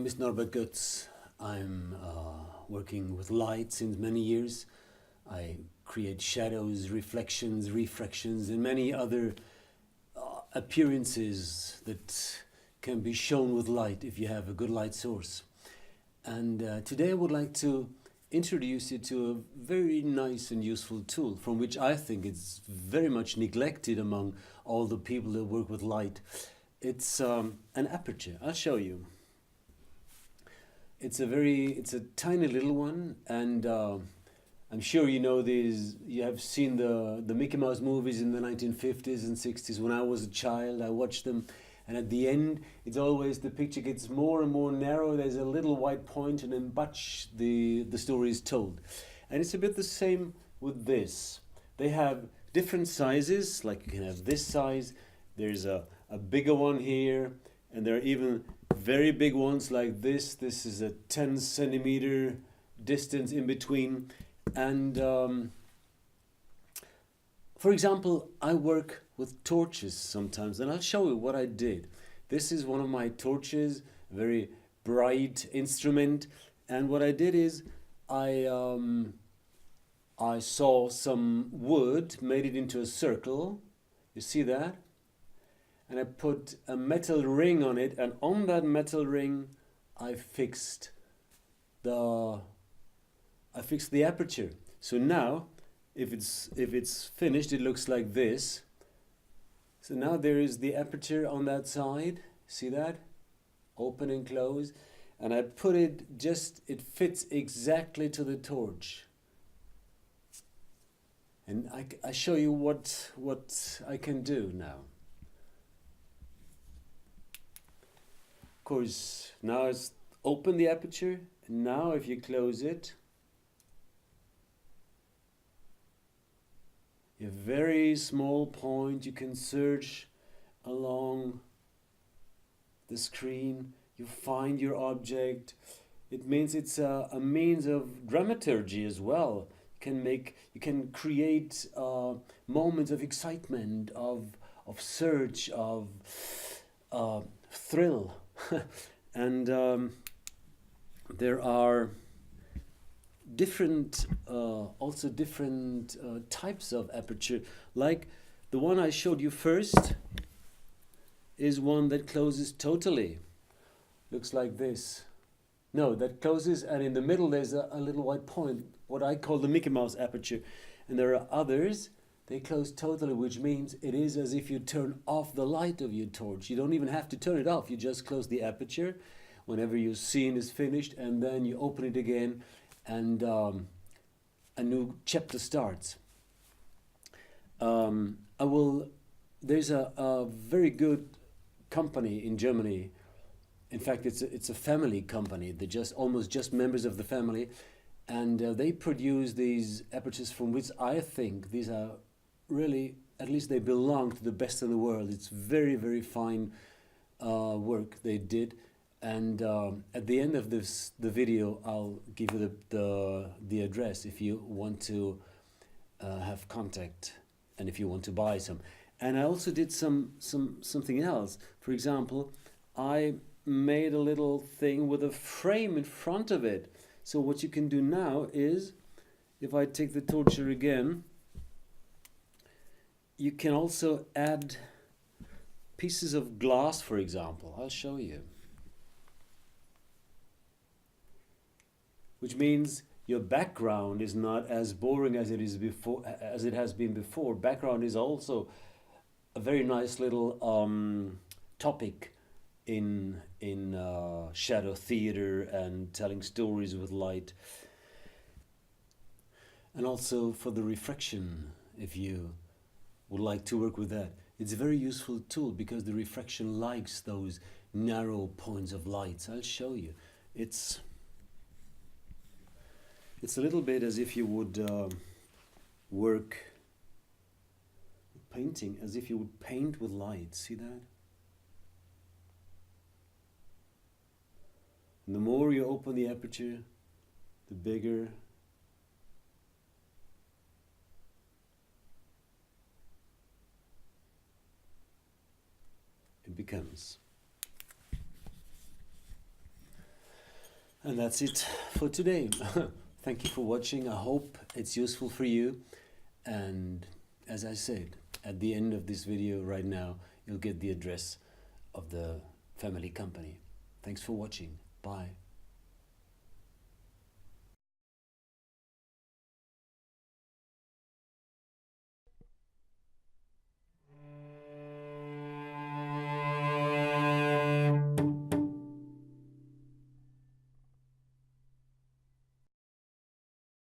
name is Norbert Götz. I'm working with light since many years. I create shadows, reflections, refractions, and many other appearances that can be shown with light if you have a good light source. And today I would like to introduce you to a very nice and useful tool from which I think it's very much neglected among all the people that work with light. It's an aperture. I'll show you. It's a tiny little one, and I'm sure you know these. You have seen the Mickey Mouse movies in the 1950s and 60s. When I was a child, I watched them, and at the end, it's always the picture gets more and more narrow. There's a little white point, and then batch, the story is told. And it's a bit the same with this. They have different sizes, like you can have this size. There's a bigger one here, and there are even very big ones like this. This is a 10 centimeter distance in between. And for example, I work with torches sometimes, and I'll show you what I did. This is one of my torches, a very bright instrument, and what I did is I saw some wood, made it into a circle. You see that? And I put a metal ring on it, and on that metal ring I fixed the aperture. So now if it's finished, it looks like this. So now there is the aperture on that side. See that? Open and close. And I put it it fits exactly to the torch. And I show you what I can do now. Of course, now it's open the aperture, and now if you close it, a very small point, you can search along the screen, you find your object. It means it's a means of dramaturgy as well. You can create moments of excitement, of search, of thrill. And there are different types of aperture. Like the one I showed you first is one that closes totally. Looks like this. No, that closes, and in the middle there's a little white point, what I call the Mickey Mouse aperture. And there are others, they close totally, which means it is as if you turn off the light of your torch. You don't even have to turn it off. You just close the aperture whenever your scene is finished, and then you open it again, and a new chapter starts. There's a very good company in Germany. In fact, it's a family company. They're almost just members of the family, and they produce these apertures from which I think these are really, at least they belong to the best in the world. It's very, very fine work they did. And at the end of the video, I'll give you the address if you want to have contact and if you want to buy some. And I also did something else. For example, I made a little thing with a frame in front of it. So what you can do now is, if I take the torture again, you can also add pieces of glass, for example. I'll show you. Which means your background is not as boring as it has been before. Background is also a very nice little topic in shadow theater and telling stories with light. And also for the refraction, if you would like to work with that. It's a very useful tool because the refraction likes those narrow points of light. I'll show you. It's a little bit as if you would work with painting, as if you would paint with light. See that? And the more you open the aperture, the bigger it becomes. And that's it for today. Thank you for watching. I hope it's useful for you. And as I said, at the end of this video right now, you'll get the address of the family company. Thanks for watching. Bye.